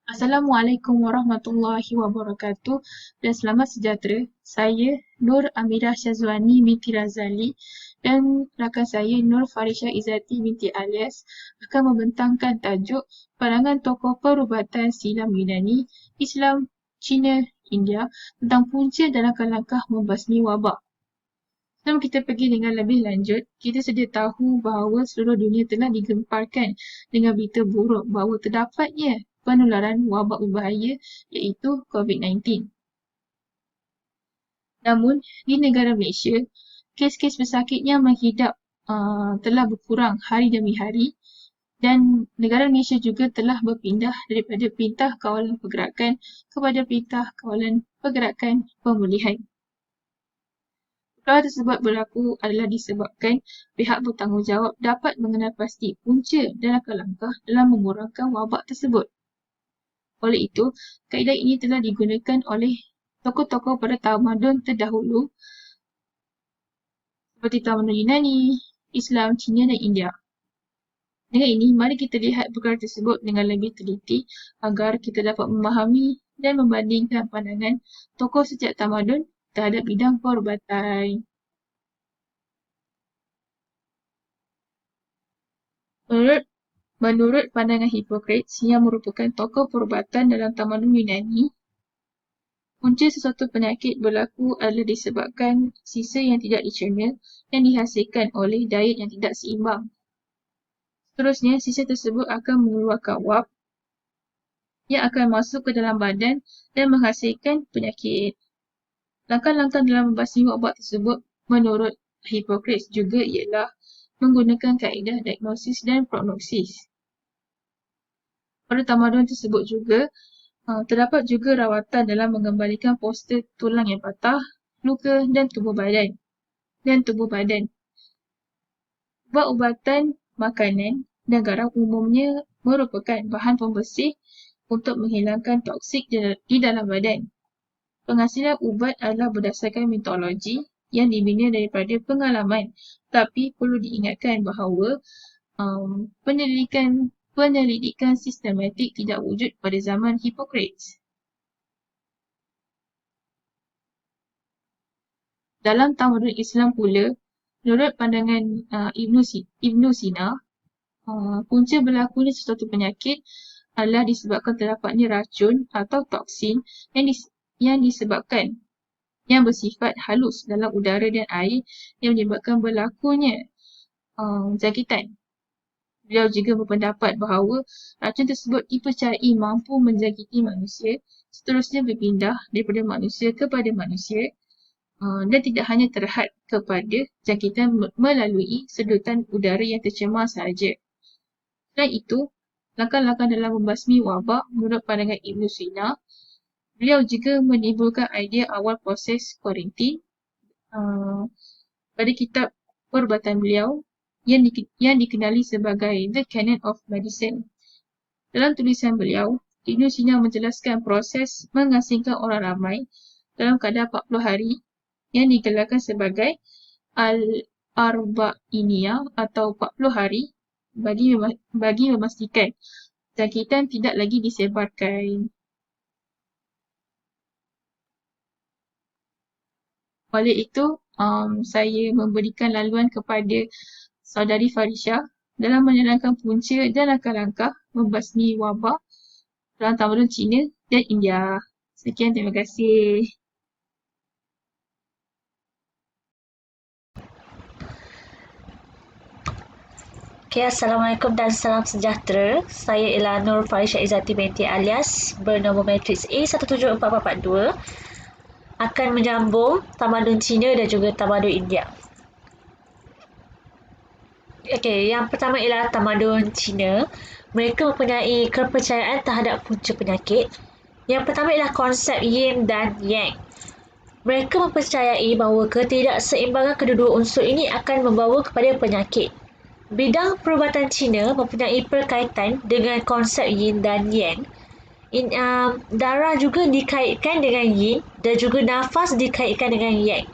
Assalamualaikum warahmatullahi wabarakatuh dan selamat sejahtera. Saya Nur Amirah Syazwani binti Razali dan rakan saya Nur Farisha Izzati binti Alias akan membentangkan tajuk pandangan tokoh perubatan silam Yunani, Islam, Cina, India tentang punca dan langkah-langkah membasmi wabak. Sebelum kita pergi dengan lebih lanjut, kita sedia tahu bahawa seluruh dunia telah digemparkan dengan berita buruk bahawa terdapatnya penularan wabak berbahaya iaitu COVID-19. Namun, di negara Malaysia, kes-kes pesakit yang menghidap telah berkurang hari demi hari dan negara Malaysia juga telah berpindah daripada Perintah Kawalan Pergerakan kepada Perintah Kawalan Pergerakan Pemulihan. Perkara tersebut berlaku adalah disebabkan pihak bertanggungjawab dapat mengenal pasti punca dan langkah-langkah dalam mengurangkan wabak tersebut. Oleh itu, kaedah ini telah digunakan oleh tokoh-tokoh pada tamadun terdahulu seperti tamadun Yunani, Islam, Cina dan India. Dengan ini, mari kita lihat perkara tersebut dengan lebih teliti agar kita dapat memahami dan membandingkan pandangan tokoh setiap tamadun terhadap bidang perubatan. Menurut pandangan Hippocrates yang merupakan tokoh perubatan dalam tamadun Yunani, punca sesuatu penyakit berlaku adalah disebabkan sisa yang tidak dicerna yang dihasilkan oleh diet yang tidak seimbang. Seterusnya, sisa tersebut akan mengeluarkan wap yang akan masuk ke dalam badan dan menghasilkan penyakit. Langkah-langkah dalam membasmi wabak tersebut menurut Hippocrates juga ialah menggunakan kaedah diagnosis dan prognosis. Pada tamadun tersebut juga, terdapat juga rawatan dalam mengembalikan poster tulang yang patah, luka dan tubuh badan. Ubat-ubatan, makanan dan garam umumnya merupakan bahan pembersih untuk menghilangkan toksik di dalam badan. Penghasilan ubat adalah berdasarkan mitologi yang dibina daripada pengalaman, tapi perlu diingatkan bahawa penyelidikan sistematik tidak wujud pada zaman Hippocrates. Dalam tamadun Islam pula, menurut pandangan Ibnu Sina, punca berlakunya sesuatu penyakit adalah disebabkan terdapatnya racun atau toksin yang bersifat halus dalam udara dan air yang menyebabkan berlakunya jangkitan. Beliau juga berpendapat bahawa racun tersebut dipercayai mampu menjangkiti manusia, seterusnya berpindah daripada manusia kepada manusia dan tidak hanya terhad kepada jangkitan melalui sedutan udara yang tercemar sahaja. Selain itu, langkah-langkah dalam membasmi wabak menurut pandangan Ibnu Sina, beliau juga menimbulkan idea awal proses kuarantin pada kitab perubatan beliau yang dikenali sebagai The Canon of Medicine. Dalam tulisan beliau, Ibnu Sina menjelaskan proses mengasingkan orang ramai dalam kadar 40 hari yang digelarkan sebagai Al-Arba'iniyah atau 40 hari bagi memastikan jangkitan tidak lagi disebarkan. Oleh itu, saya memberikan laluan kepada saudari Farisha dalam menerangkan punca dan langkah-langkah membasmi wabak dalam tamadun Cina dan India. Sekian, terima kasih. Assalamualaikum dan salam sejahtera. Saya ialah Nur Farisha Izzati binti Alias bernombor matriks A174442 akan menyambung tamadun Cina dan juga tamadun India. Yang pertama ialah tamadun Cina. Mereka mempunyai kepercayaan terhadap punca penyakit. Yang pertama ialah konsep yin dan yang. Mereka mempercayai bahawa ketidakseimbangan kedua-dua unsur ini akan membawa kepada penyakit. Bidang perubatan Cina mempunyai perkaitan dengan konsep yin dan yang. Darah juga dikaitkan dengan yin dan juga nafas dikaitkan dengan yang.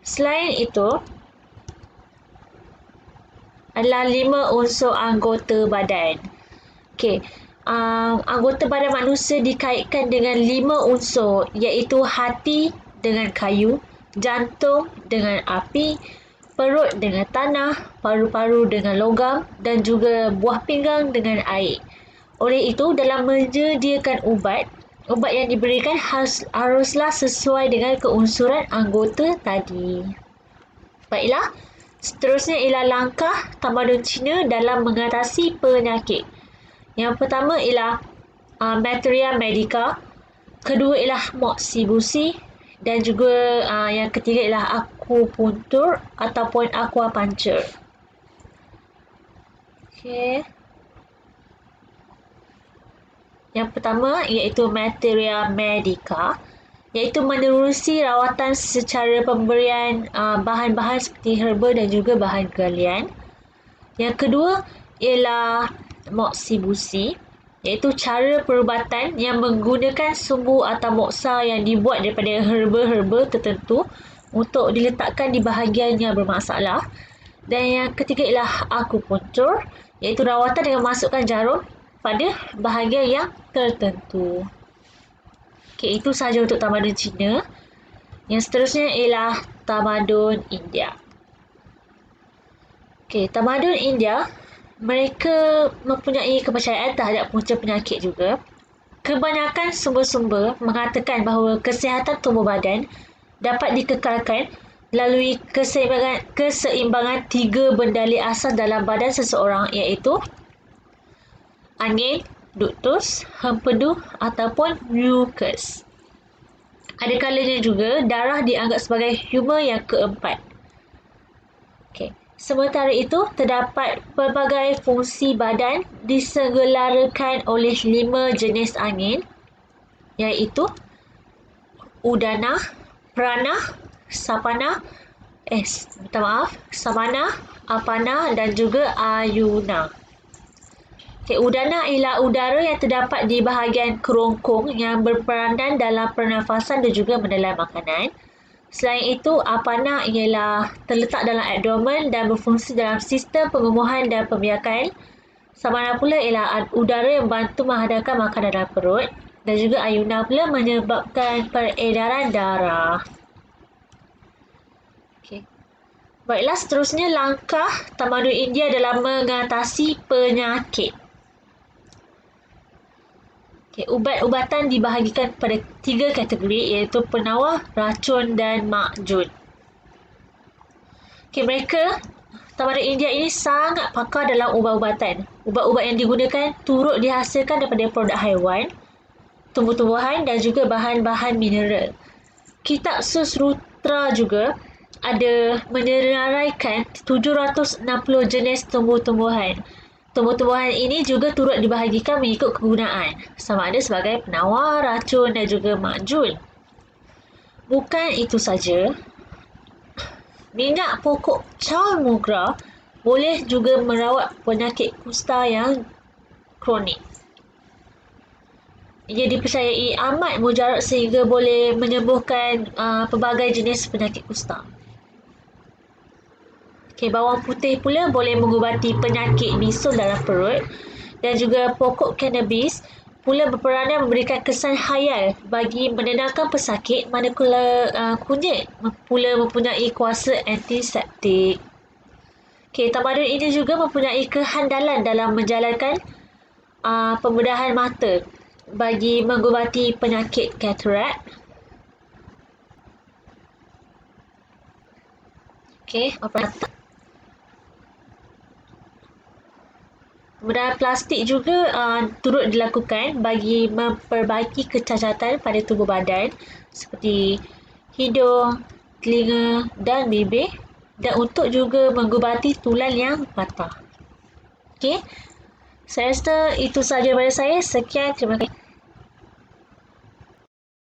Selain itu, adalah 5 unsur anggota badan. anggota badan manusia dikaitkan dengan 5 unsur, iaitu hati dengan kayu, jantung dengan api, perut dengan tanah, paru-paru dengan logam dan juga buah pinggang dengan air. Oleh itu, dalam menyediakan ubat yang diberikan haruslah sesuai dengan keunsuran anggota tadi. Baiklah, seterusnya ialah langkah tamadun Cina dalam mengatasi penyakit. Yang pertama ialah materia medica, kedua ialah moksibusi dan juga yang ketiga ialah akupuntur ataupun aquapuncture. Okey. Yang pertama iaitu materia medica, iaitu menerusi rawatan secara pemberian bahan-bahan seperti herba dan juga bahan galian. Yang kedua ialah moksibusi, iaitu cara perubatan yang menggunakan sumbu atau moksa yang dibuat daripada herba-herba tertentu untuk diletakkan di bahagian yang bermasalah. Dan yang ketiga ialah akupuntur, iaitu rawatan dengan memasukkan jarum pada bahagian yang tertentu. Okey, itu sahaja untuk tamadun Cina. Yang seterusnya ialah tamadun India. Okey, tamadun India, mereka mempunyai kepercayaan terhadap punca penyakit juga. Kebanyakan sumber-sumber mengatakan bahawa kesihatan tubuh badan dapat dikekalkan melalui keseimbangan 3 bendali asas dalam badan seseorang, iaitu angin, duktus, hempedu ataupun mucus. Ada kalanya juga darah dianggap sebagai humor yang keempat. Okey. Sementara itu, terdapat pelbagai fungsi badan disegelarakan oleh 5 jenis angin, iaitu udana, prana, samana, apana dan juga ayuna. Okay, udana ialah udara yang terdapat di bahagian kerongkong yang berperanan dalam pernafasan dan juga menelan makanan. Selain itu, apana ialah terletak dalam abdomen dan berfungsi dalam sistem pengemuhan dan pembiakan. Samana pula ialah udara yang membantu menghadarkan makanan dalam perut. Dan juga ayuna pula menyebabkan peredaran darah. Okay. Baiklah, seterusnya langkah tamadun India dalam mengatasi penyakit. Okay, ubat-ubatan dibahagikan pada 3 kategori, iaitu penawar, racun dan makjun. Okay, tamadun India ini sangat pakar dalam ubat-ubatan. Ubat-ubat yang digunakan turut dihasilkan daripada produk haiwan, tumbuh-tumbuhan dan juga bahan-bahan mineral. Kitab Susrutra juga ada menyeraikan 760 jenis tumbuh-tumbuhan. Tumbuh-tumbuhan ini juga turut dibahagikan mengikut kegunaan, sama ada sebagai penawar, racun dan juga makjun. Bukan itu saja, minyak pokok Chaulmoogra boleh juga merawat penyakit kusta yang kronik. Ia dipercayai amat mujarab sehingga boleh menyembuhkan pelbagai jenis penyakit kusta. Okay, bawang putih pula boleh mengubati penyakit bisul dalam perut dan juga pokok cannabis pula berperanan memberikan kesan khayal bagi menenangkan pesakit, manakala kunyit pula mempunyai kuasa antiseptik. Okay, tamadun ini juga mempunyai kehandalan dalam menjalankan pembedahan mata bagi mengubati penyakit katarak. Okay, pembedahan plastik juga turut dilakukan bagi memperbaiki kecacatan pada tubuh badan seperti hidung, telinga dan bibir, dan untuk juga mengubati tulang yang patah. Okey, saya rasa itu sahaja daripada saya. Sekian, terima kasih.